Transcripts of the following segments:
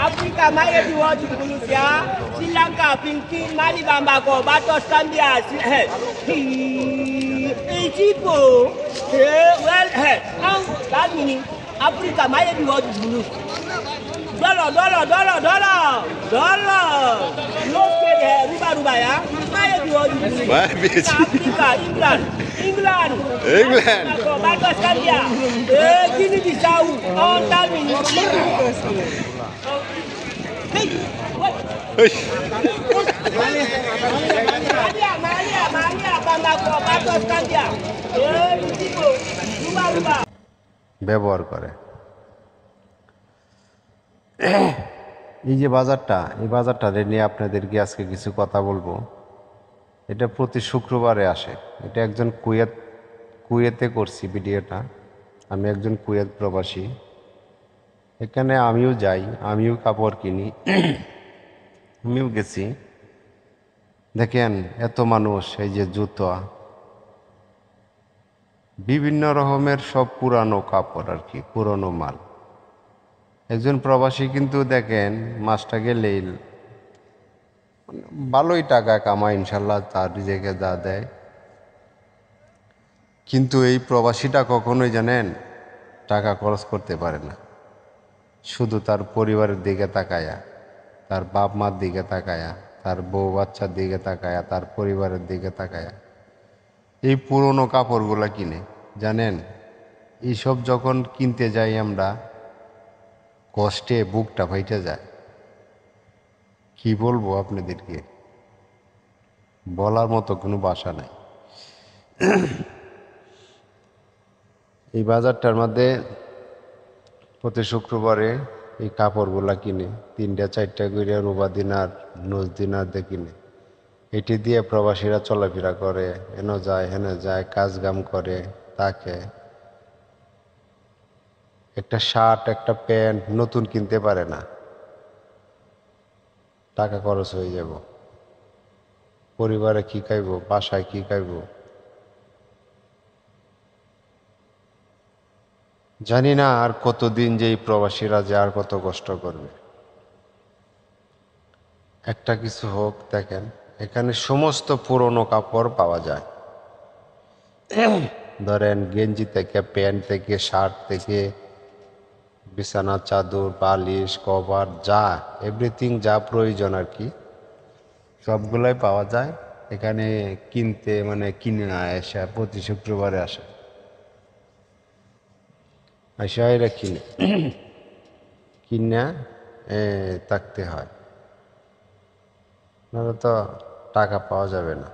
Afrika maya di wadi Indonesia, Sri Lanka, Philippines, Mali, Bamako, Batos, Zambia, Egypt, well, that meaning Afrika maya di wadi Indonesia. Dollar. No scared ruba ya. Maya di wadi Indonesia. Afrika, England. Batos, Zambia, Guinea Bissau, all that meaning. ব্যবহার করে। এই যে বাজারটা, এই বাজারটা নিয়ে আপনাদেরকে আজকে কিছু কথা বলবো। এটা প্রতি শুক্রবারে আসে। এটা একজন কুয়েতে করছি ভিডিওটা। আমি একজন কুয়েত প্রবাসী। এখানে আমিও যাই, আমিও কাপড় কিনি, আমিও গেছি। দেখেন এত মানুষ, এই যে জুতা, বিভিন্ন রকমের সব পুরানো কাপড় আর কি, পুরনো মাল। একজন প্রবাসী কিন্তু দেখেন মাসটা গেলেই ভালোই টাকা কামায় ইনশাল্লাহ, তার নিজেকে যা দেয়। কিন্তু এই প্রবাসীটা কখনোই জানেন টাকা খরচ করতে পারে না। শুধু তার পরিবারের দিকে তাকায়া, তার বাপ মার দিকে তাকায়া, তার বউ বাচ্চার দিকে তাকায়া, তার পরিবারের দিকে তাকায়া এই পুরনো কাপড়গুলা কিনে। জানেন এইসব যখন কিনতে যাই আমরা, কষ্টে বুকটা ফাইটে যায়। কি বলবো আপনাদেরকে, বলার মতো কোনো ভাষা নাই। এই বাজারটার মধ্যে প্রতি শুক্রবারে এই কাপড়গুলা কিনে 3-4টা করে রুবা দিনার, নুজ দিনার দিয়ে কিনে। এটি দিয়ে প্রবাসীরা চলাফেরা করে, এনে যায় হেনে যায়, কাজ কাম করে। তাকে একটা শার্ট, একটা প্যান্ট নতুন কিনতে পারে না, টাকা খরচ হয়ে যাব। পরিবারে কি খাইব, বাসায় কি খাইব জানি না। আর কতদিন যে এই প্রবাসীরা যে আর কত কষ্ট করবে। একটা কিছু হোক, দেখেন এখানে সমস্ত পুরনো কাপড় পাওয়া যায়। ধরেন গেঞ্জি থেকে, প্যান্ট থেকে, শার্ট থেকে, বিছানার চাদর, বালিশ, কভার, যা এভরিথিং যা প্রয়োজন আর কি, সবগুলাই পাওয়া যায় এখানে। কিনতে মানে কিনে না এসে প্রতি শুক্রবারে আসে, আসা এরা কিনে থাকতে হয়, নাহলে তো টাকা পাওয়া যাবে না।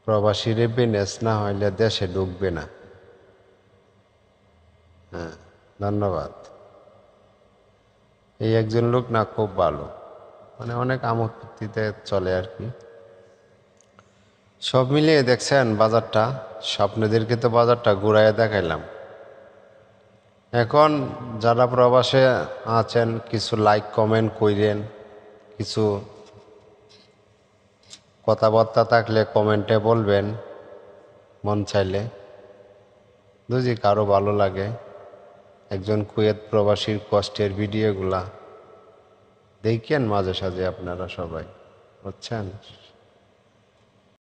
প্রবাসী রেভিনেন্স না হইলে দেশে ঢুকবে না। হ্যাঁ, ধন্যবাদ। এই একজন লোক না খুব ভালো, মানে অনেক আমোদিতে চলে আর কি। সব মিলিয়ে দেখছেন বাজারটা, স্বপ্নেদেরকে তো বাজারটা ঘুরাইয়া দেখাইলাম। এখন যারা প্রবাসে আছেন কিছু লাইক কমেন্ট কইরেন, কিছু কথাবার্তা থাকলে কমেন্টে বলবেন মন চাইলে, যদি কারো ভালো লাগে। একজন কুয়েত প্রবাসীর কষ্টের ভিডিওগুলা দেখেন মাঝে সাঝে আপনারা সবাই, বুঝছেন।